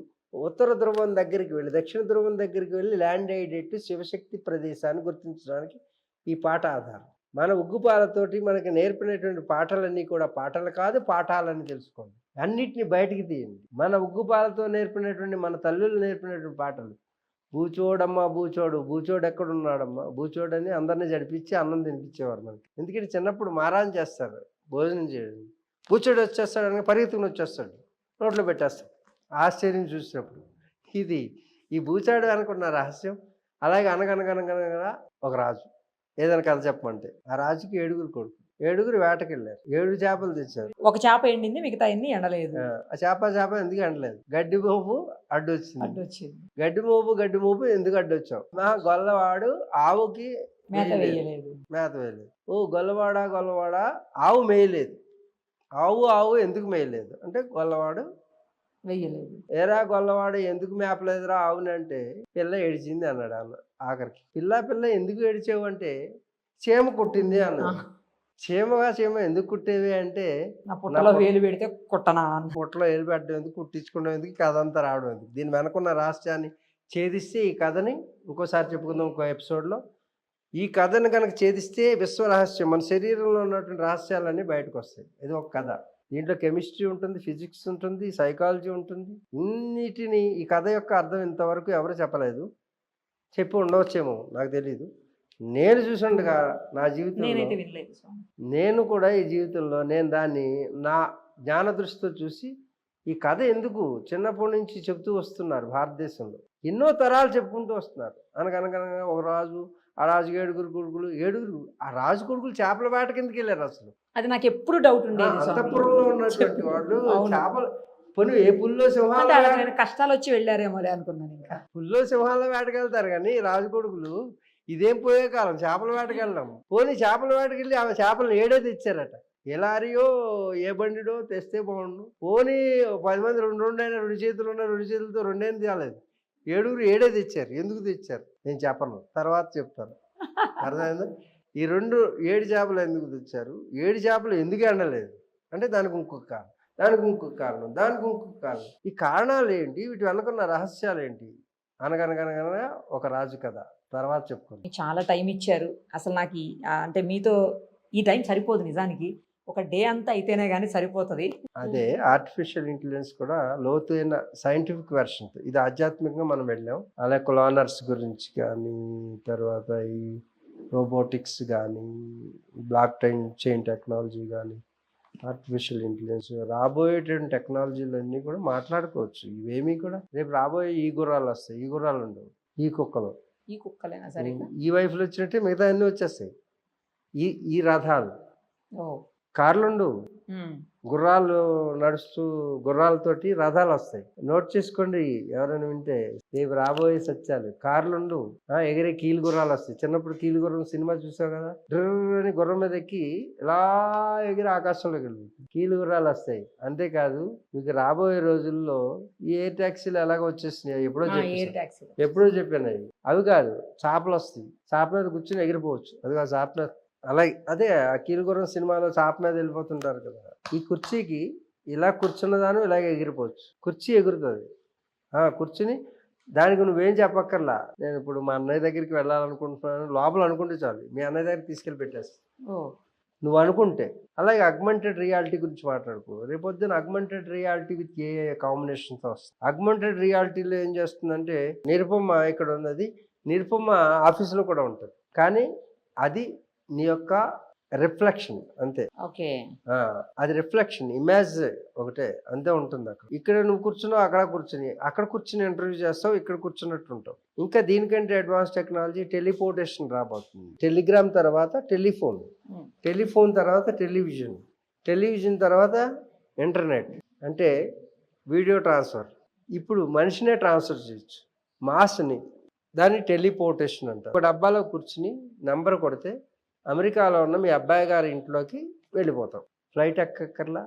C: ఉత్తర ధ్రువం దగ్గరికి వెళ్ళి దక్షిణ ధ్రువం దగ్గరికి వెళ్ళి ల్యాండ్ ఐడెట్ శివశక్తి ప్రదేశాన్ని గుర్తించడానికి ఈ పాట ఆధారం. మన ఉగ్గుపాలతోటి మనకి నేర్పినటువంటి పాటలన్నీ కూడా పాటలు కాదు, పాఠాలని తెలుసుకోండి. అన్నిటిని బయటికి తీయండి. మన ఉగ్గుపాలతో నేర్పినటువంటి మన తల్లులు నేర్పినటువంటి పాటలు. బూచోడమ్మా బూచోడు, బూచోడు ఎక్కడున్నాడమ్మా, బూచోడని అందరినీ జడిపించి అన్నం తినిపించేవారు మనకి. ఎందుకంటే చిన్నప్పుడు మారాన్ చేస్తారు భోజనం చేయడం. బూచోడు వచ్చేస్తాడు అనగా పరిగెత్తుకుని వచ్చేస్తాడు, నోట్లో పెట్టేస్తాడు. ఆశ్చర్యం చూసినప్పుడు ఇది ఈ బూచాడు అనుకున్న రహస్యం. అలాగే అనగనగనగనగా ఒక రాజు ఏదైనా కథ చెప్పమంటే ఆ రాజుకి 7 కొడుకు. 7 వేటకి వెళ్ళారు. 7 చేపలు తెచ్చారు.
B: ఒక చేప ఎండింది, మిగతా ఎన్ని ఎండలేదు.
C: ఆ చేప ఎందుకు ఎండలేదు? గడ్డి మోపు అడ్డొచ్చింది. గడ్డి మోపు ఎందుకు అడ్డొచ్చావు? మా గొల్లవాడు ఆవుకి
B: మేత వేయలేదు.
C: ఓ గొల్లవాడ ఆవు మేయలేదు. ఆవు ఎందుకు మేయలేదు అంటే గొల్లవాడు
B: వెయ్యలేదు.
C: ఏరా గొల్లవాడు ఎందుకు మేపలేదురా ఆవుని అంటే పిల్ల ఏడిచింది అన్నాడు. అన్న ఆఖరికి పిల్ల ఎందుకు ఏడిచావు అంటే చీమ కుట్టింది అన్నాడు. చీమ ఎందుకు కుట్టేవి అంటే
B: నా పుట్టలో వేలు పెడితే కుట్టనా,
C: పుట్టలో వేలు పెట్టడం ఎందుకు, కుట్టించుకోవడం ఎందుకు, కథ అంతా రావడం ఎందుకు. దీని వెనకున్న రహస్యాన్ని ఛేదిస్తే ఈ కథని ఇంకోసారి చెప్పుకుందాం ఇంకో ఎపిసోడ్లో. ఈ కథను కనుక ఛేదిస్తే విశ్వ రహస్యం, మన శరీరంలో ఉన్నటువంటి రహస్యాలన్నీ బయటకు వస్తాయి. ఇది ఒక కథ. దీంట్లో కెమిస్ట్రీ ఉంటుంది, ఫిజిక్స్ ఉంటుంది, సైకాలజీ ఉంటుంది. ఇన్నిటిని ఈ కథ యొక్క అర్థం ఇంతవరకు ఎవరు చెప్పలేదు. చెప్పి ఉండవచ్చేమో నాకు తెలియదు. నేను చూసిండగా నా జీవితంలో నేను కూడా ఈ జీవితంలో నేను దాన్ని నా జ్ఞాన దృష్టితో చూసి ఈ కథ ఎందుకు చిన్నప్పటి నుంచి చెప్తూ వస్తున్నారు. భారతదేశంలో ఎన్నో తరాలు చెప్పుకుంటూ వస్తున్నారు. అనగనగనగా ఒక రాజు, ఆ రాజుకి 7 కొడుకులు. ఆ రాజు కొడుకులు చేపల వేట కిందకి వెళ్ళారు. అసలు
B: అది నాకు ఎప్పుడు డౌట్ ఉండేది.
C: అంతఃపురంలో ఉన్నటువంటి వాళ్ళు చేపలు పొను ఏ పుల్లో సింహాల
B: కష్టాలు వచ్చి వెళ్ళారేమో అనుకున్నాను. ఇంకా పుల్లో
C: సింహాల వేటకెళ్తారు కానీ రాజు కొడుకులు ఇదేం పోయే కాలం చేపల వేటకి వెళ్ళాం. పోనీ చేపల వేటకి వెళ్ళి ఆమె చేపలను 7 తెచ్చారట. ఏ లారీయో ఏ బండిడో తెస్తే బాగుండు. పోనీ 10 మంది 2 అయినా 2 చేతులు ఉన్న 2 చేతులతో 2 ఏం తేలేదు. 7 తెచ్చారు. ఎందుకు తెచ్చారు నేను చెప్పను, తర్వాత చెప్తాను. అర్థమైందా? ఈ 7 చేపలు ఎందుకు తెచ్చారు, 7 చేపలు ఎందుకు ఎండలేదు అంటే దానికి ఇంకొక కారణం, దానికి ఇంకొక కారణం. ఈ కారణాలు ఏంటి, వీటి వెనుకున్న రహస్యాలు ఏంటి? అనగనగనగా ఒక రాజు కథ తర్వాత చెప్పుకోండి.
B: చాలా టైం ఇచ్చారు. అసలు నాకు అంటే మీతో ఈ టైం సరిపోదు నిజానికి. ఒక డే అంతా అయితేనే కానీ సరిపోతుంది.
C: అదే ఆర్టిఫిషియల్ ఇంటెలిజెన్స్ కూడా లోతైన సైంటిఫిక్ వెర్షన్. ఇది ఆధ్యాత్మికంగా మనం వెళ్ళాం. అలాగే క్లోనర్స్ గురించి కానీ, తర్వాత ఈ రోబోటిక్స్ కానీ, బ్లాక్ చైన్ టెక్నాలజీ కానీ, ఆర్టిఫిషియల్ ఇంటెలిజెన్స్, రాబోయేటువంటి టెక్నాలజీలన్నీ కూడా మాట్లాడుకోవచ్చు. ఇవేమీ కూడా రేపు రాబోయే ఈ గుర్రాలు వస్తాయి, ఈ గుర్రాలు ఉండవు, ఈ కుక్కలేనా సరే, ఈ వైపులు వచ్చినట్టే మిగతా అన్నీ వచ్చేస్తాయి. ఈ రథాలు, కార్లు ఉండవు, గుర్రాలు నడుస్తూ గుర్రాలతోటి రథాలు వస్తాయి. నోట్ చేసుకోండి ఎవరైనా వింటే, రేపు రాబోయే సత్యాలు. కార్లుండు, ఎగిరే కీలు గుర్రాలు వస్తాయి. చిన్నప్పుడు కీలు గుర్రం సినిమా చూసావు కదా, డ్రర్ అని గుర్రం మీద ఎక్కి ఇలా ఎగిరి ఆకాశంలోకి వెళ్ళిపోతుంది. కీలు గుర్రాలు వస్తాయి. అంతేకాదు మీకు రాబోయే రోజుల్లో ఈ ఎయిర్ ట్యాక్సీలు ఎలాగ వచ్చేస్తున్నాయి, ఎప్పుడో చెప్పాను. అవి కాదు, చాపలు వస్తాయి. చాప మీద కూర్చొని ఎగిరిపోవచ్చు. అది కాదు, చాప మీద అలాగే అదే ఆ కీలుగుర్రం సినిమాలో చాప మీద వెళ్ళిపోతుంటారు కదా. ఈ కుర్చీకి ఇలా కూర్చున్నదాను ఇలాగే ఎగిరిపోవచ్చు. కుర్చీ ఎగురుతుంది. కూర్చుని దానికి నువ్వేం చెప్పక్కర్లా. నేను ఇప్పుడు మా అన్నయ్య దగ్గరికి వెళ్ళాలనుకుంటున్నాను, లోపల అనుకుంటే చాలు మీ అన్నయ్య దగ్గరికి తీసుకెళ్ళి పెట్టేస్తా నువ్వు అనుకుంటే. అలాగే అగ్మెంటెడ్ రియాలిటీ గురించి మాట్లాడుకో. రేపొద్దున అగ్మెంటెడ్ రియాలిటీ విత్ ఏ కాంబినేషన్తో వస్తుంది. అగ్మెంటెడ్ రియాలిటీలో ఏం చేస్తుందంటే, నిరుపమ ఇక్కడ ఉన్నది, నిరుపమ ఆఫీసులో కూడా ఉంటుంది. కానీ అది నీ యొక్క రిఫ్లెక్షన్ అంతే.
B: ఓకే,
C: అది రిఫ్లెక్షన్, ఇమేజ్ ఒకటే, అంతే ఉంటుంది. అక్కడ ఇక్కడ నువ్వు కూర్చున్నావు, అక్కడ కూర్చుని ఇంటర్వ్యూ చేస్తావు, ఇక్కడ కూర్చున్నట్టు ఉంటావు. ఇంకా దీనికంటే అడ్వాన్స్ టెక్నాలజీ టెలిపోర్టేషన్ రాబోతుంది. టెలిగ్రామ్ తర్వాత టెలిఫోన్, టెలిఫోన్ తర్వాత టెలివిజన్ తర్వాత ఇంటర్నెట్, అంటే వీడియో ట్రాన్స్ఫర్. ఇప్పుడు మనిషినే ట్రాన్స్ఫర్ చేయొచ్చు, మాస్ని. దాన్ని టెలిపోర్టేషన్ అంటారు. ఒక డబ్బాలో కూర్చుని నెంబర్ కొడితే అమెరికాలో ఉన్న మీ అబ్బాయి గారి ఇంట్లోకి వెళ్ళిపోతాం. ఫ్లైట్ ఎక్కక్కర్లా,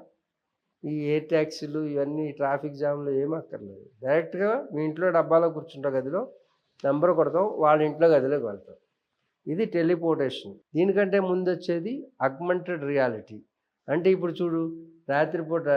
C: ఈ ఎయిర్ ట్యాక్సీలు ఇవన్నీ ట్రాఫిక్ జామ్లు ఏమక్కర్లేదు. డైరెక్ట్గా మీ ఇంట్లో డబ్బాలో కూర్చుంటాం, గదిలో నెంబర్ కొడతాం, వాళ్ళ ఇంట్లో గదిలోకి వెళ్తాం. ఇది టెలిపోర్టేషన్. దీనికంటే ముందు వచ్చేది అగ్మెంటెడ్ రియాలిటీ. అంటే ఇప్పుడు చూడు, రాత్రిపూట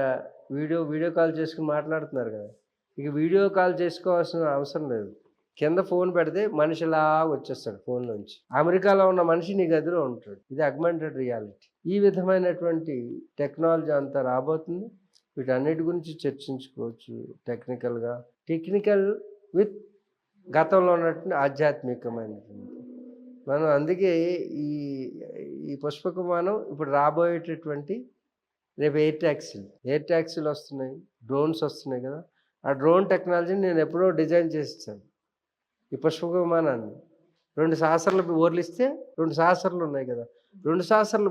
C: వీడియో కాల్ చేసుకుని మాట్లాడుతున్నారు కదా. ఇక వీడియో కాల్ చేసుకోవాల్సిన అవసరం లేదు. కింద ఫోన్ పెడితే మనిషి ఇలా వచ్చేస్తాడు ఫోన్లోంచి. అమెరికాలో ఉన్న మనిషి నీ గదిలో ఉంటాడు. ఇది అగ్మెంటెడ్ రియాలిటీ. ఈ విధమైనటువంటి టెక్నాలజీ అంతా రాబోతుంది. వీటన్నిటి గురించి చర్చించుకోవచ్చు టెక్నికల్ విత్ గతంలో ఉన్నటువంటి ఆధ్యాత్మికమైనటువంటి. మనం అందుకే ఈ పుష్పక విమానం ఇప్పుడు రాబోయేటటువంటి రేపు ఎయిర్ ట్యాక్సీలు వస్తున్నాయి, డ్రోన్స్ వస్తున్నాయి కదా. ఆ డ్రోన్ టెక్నాలజీని నేను ఎప్పుడో డిజైన్ చేసి ఇచ్చాను. ఈ పుష్పక విమానాన్ని 2 సంవత్సరాలు బోర్లిస్తే, 2 సంవత్సరాలు ఉన్నాయి కదా, 2 సంవత్సరాలు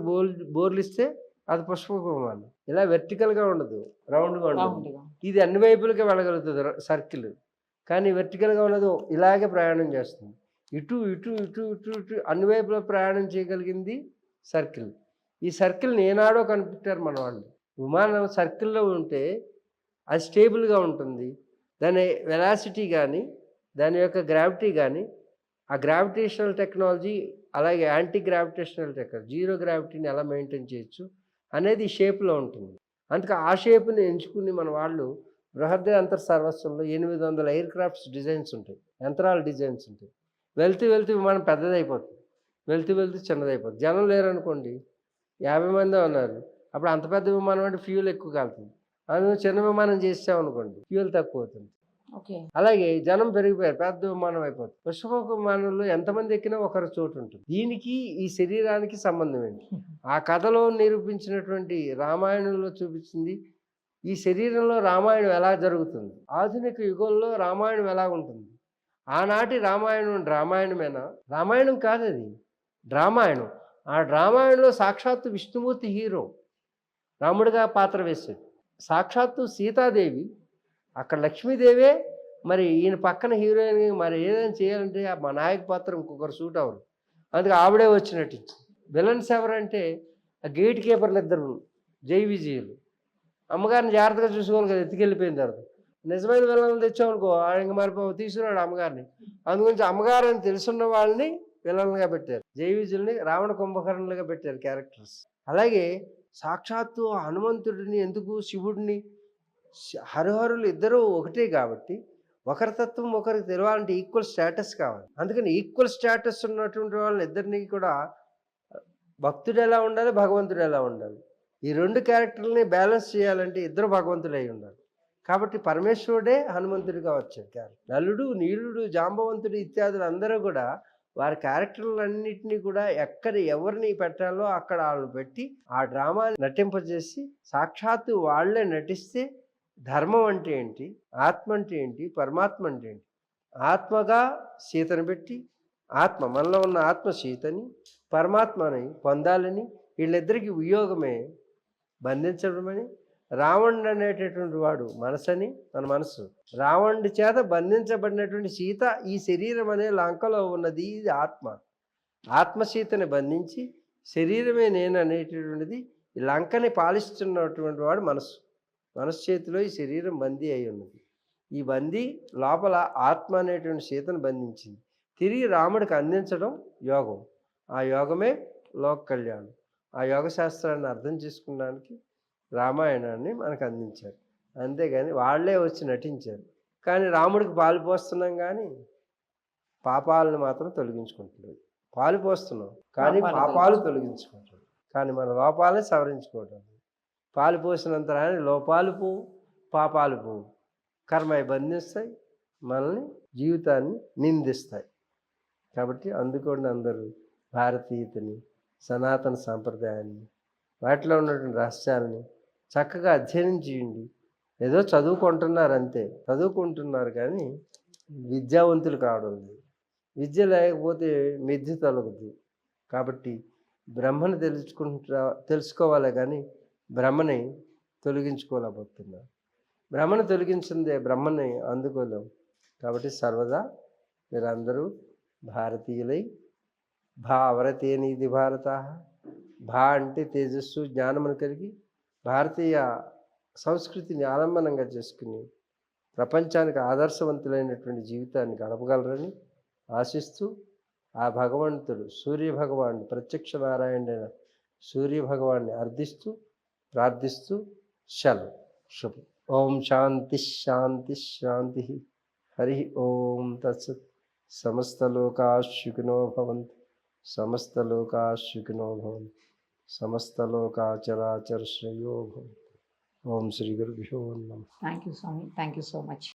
C: బోర్లిస్తే అది పుష్పక విమానం. ఇలా వెర్టికల్గా ఉండదు, రౌండ్గా ఉండదు. ఇది అన్ని వైపులకే వెళ్ళగలుగుతుంది సర్కిల్. కానీ వెర్టికల్గా ఉన్నది ఇలాగే ప్రయాణం చేస్తుంది. ఇటు ఇటు ఇటు ఇటు ఇటు అన్ని వైపులో ప్రయాణం చేయగలిగింది సర్కిల్. ఈ సర్కిల్ని ఏనాడో కనిపెట్టారు మన వాళ్ళు. విమానం సర్కిల్లో ఉంటే అది స్టేబుల్గా ఉంటుంది. దాని వెలాసిటీ కానీ, దాని యొక్క గ్రావిటీ కానీ, ఆ గ్రావిటేషనల్ టెక్నాలజీ, అలాగే యాంటీ గ్రావిటేషనల్ టెక్నాలజీ, జీరో గ్రావిటీని ఎలా మెయింటైన్ చేయొచ్చు అనేది ఈ షేప్లో ఉంటుంది. అందుకే ఆ షేప్ని ఎంచుకుని మన వాళ్ళు బృహద్దే అంతర్ సర్వస్వంలో 800 ఎయిర్ క్రాఫ్ట్స్ డిజైన్స్ ఉంటాయి, యంత్రాల డిజైన్స్ ఉంటాయి. వెళ్తూ విమానం పెద్దదైపోతుంది, వెళ్తూ చిన్నదైపోతుంది. జనం లేరనుకోండి, 50 మందే ఉన్నారు, అప్పుడు అంత పెద్ద విమానం అంటే ఫ్యూల్ ఎక్కువ కాలుతుంది. అందులో చిన్న విమానం చేసామనుకోండి, ఫ్యూల్ తక్కువ అవుతుంది. అలాగే జనం పెరిగిపోయారు, పెద్ద విమానం అయిపోతుంది. పుష్పక విమానంలో ఎంతమంది ఎక్కినా ఒకరి చోటు ఉంటుంది. దీనికి ఈ శరీరానికి సంబంధం ఏంటి? ఆ కథలో నిరూపించినటువంటి రామాయణంలో చూపించింది ఈ శరీరంలో రామాయణం ఎలా జరుగుతుంది, ఆధునిక యుగంలో రామాయణం ఎలా ఉంటుంది. ఆనాటి రామాయణమేనా? రామాయణం కాదు, అది డ్రామాయణం. ఆ డ్రామాయణంలో సాక్షాత్తు విష్ణుమూర్తి హీరో, రాముడిగా పాత్ర వేశాడు. సాక్షాత్తు సీతాదేవి, అక్కడ లక్ష్మీదేవే. మరి ఈయన పక్కన హీరోయిన్ మరి ఏదైనా చేయాలంటే మా నాయక పాత్ర ఇంకొకరు సూట్ అవ్వరు, అందుకే ఆవిడే వచ్చినట్టు. విలన్స్ ఎవరంటే ఆ గేట్ కీపర్లు ఇద్దరు జై విజయులు. అమ్మగారిని జాగ్రత్తగా చూసుకోవాలి కదా, ఎత్తుకెళ్ళిపోయిన తర్వాత. నిజమైన విలన్లు తెచ్చామనుకో, ఇంక మరి తీసుకున్నాడు అమ్మగారిని. అందుగురించి అమ్మగారిని తెలుసున్న వాళ్ళని విలన్లుగా పెట్టారు, జై విజయుల్ని రావణ కుంభకర్ణులుగా పెట్టారు క్యారెక్టర్స్. అలాగే సాక్షాత్తు హనుమంతుడిని ఎందుకు, శివుడిని, హరిహరులు ఇద్దరూ ఒకటే కాబట్టి ఒకరి తత్వం ఒకరికి తెలియాలంటే ఈక్వల్ స్టేటస్ కావాలి. అందుకని ఈక్వల్ స్టేటస్ ఉన్నటువంటి వాళ్ళని ఇద్దరిని కూడా భక్తుడు ఎలా ఉండాలి, భగవంతుడు ఎలా ఉండాలి, ఈ 2 క్యారెక్టర్లని బ్యాలెన్స్ చేయాలంటే ఇద్దరు భగవంతుడు అయి ఉండాలి. కాబట్టి పరమేశ్వరుడే హనుమంతుడిగా వచ్చాడు క్యారెక్టర్. నలుడు, నీలుడు, జాంబవంతుడు ఇత్యాదులు అందరూ కూడా వారి క్యారెక్టర్లన్నింటినీ కూడా ఎవరిని పెట్టాలో అక్కడ వాళ్ళని పెట్టి ఆ డ్రామాని నటింపజేసి సాక్షాత్తు వాళ్లే నటిస్తే ధర్మం అంటే ఏంటి, ఆత్మ అంటే ఏంటి, పరమాత్మ అంటే ఏంటి, ఆత్మగా సీతను పెట్టి, మనలో ఉన్న ఆత్మ సీతని, పరమాత్మని పొందాలని, వీళ్ళిద్దరికి వియోగమే బంధించడం అని. రావణుడు అనేటటువంటి వాడు మనసని, మన మనసు. రావణుడి చేత బంధించబడినటువంటి సీత ఈ శరీరం అనే లంకలో ఉన్నది. ఇది ఆత్మ. ఆత్మ సీతని బంధించి శరీరమే నేను అనేటటువంటిది ఈ లంకని పాలిస్తున్నటువంటి వాడు మనసు. మనసు చేతిలో ఈ శరీరం బందీ అయి ఉన్నది. ఈ బందీ లోపల ఆత్మ అనేటువంటి సీతను బంధించింది. తిరిగి రాముడికి అందించడం యోగం. ఆ యోగమే లోక కళ్యాణం. ఆ యోగ శాస్త్రాన్ని అర్థం చేసుకోవడానికి రామాయణాన్ని మనకు అందించారు. అంతేగాని వాళ్ళే వచ్చి నటించారు. కానీ రాముడికి పాలు పోస్తున్నాం, కానీ పాపాలను మాత్రం తొలగించుకుంటలేదు. పాలు పోస్తున్నాం కానీ పాపాలు తొలగించుకుంటాం. కానీ మన లోపాలని సవరించుకోవటం. పాలు పోసినంత రాని లోపాలు పోవు, పాపాలు పోవు. కర్మ బంధిస్తాయి, మనల్ని జీవితాన్ని నిందిస్తాయి. కాబట్టి అందుకోండి అందరూ భారతీయతని, సనాతన సాంప్రదాయాన్ని, వాటిలో ఉన్నటువంటి రహస్యాలని చక్కగా అధ్యయనం చేయండి. ఏదో చదువుకుంటున్నారు అంతే, చదువుకుంటున్నారు కానీ విద్యావంతులు కావడం లేదు. విద్య లేకపోతే మిథ్య తొలగదు. కాబట్టి బ్రహ్మను తెలుసుకోవాలి కానీ బ్రహ్మని తొలగించుకోలేకపోతున్నారు. బ్రహ్మను తొలగించిందే బ్రహ్మని అందుకోలేం. కాబట్టి సర్వదా మీరందరూ భారతీయులై భావరతేనిది భారత. భా అంటే తేజస్సు, జ్ఞానమును కలిగి భారతీయ సంస్కృతిని ఆలంబనంగా చేసుకుని ప్రపంచానికి ఆదర్శవంతులైనటువంటి జీవితాన్ని గడపగలరని ఆశిస్తూ, ఆ భగవంతుడు సూర్యభగవాన్ని, ప్రత్యక్ష నారాయణుడైన సూర్యభగవాన్ని అర్థిస్తూ ప్రార్థిస్తూ శలం. శుభం. ఓం శాంతి శాంతి శాంతి. హరి ఓం తత్సత్. సమస్తలోకా సుఖినో భవంతు. సమస్తలోకా సుఖినో భవంతు. సమస్తలోకా చరాచర శ్రేయో భవంతు. ఓం శ్రీ గురుభ్యో నమః.
B: Thank you Swami, thank you so much.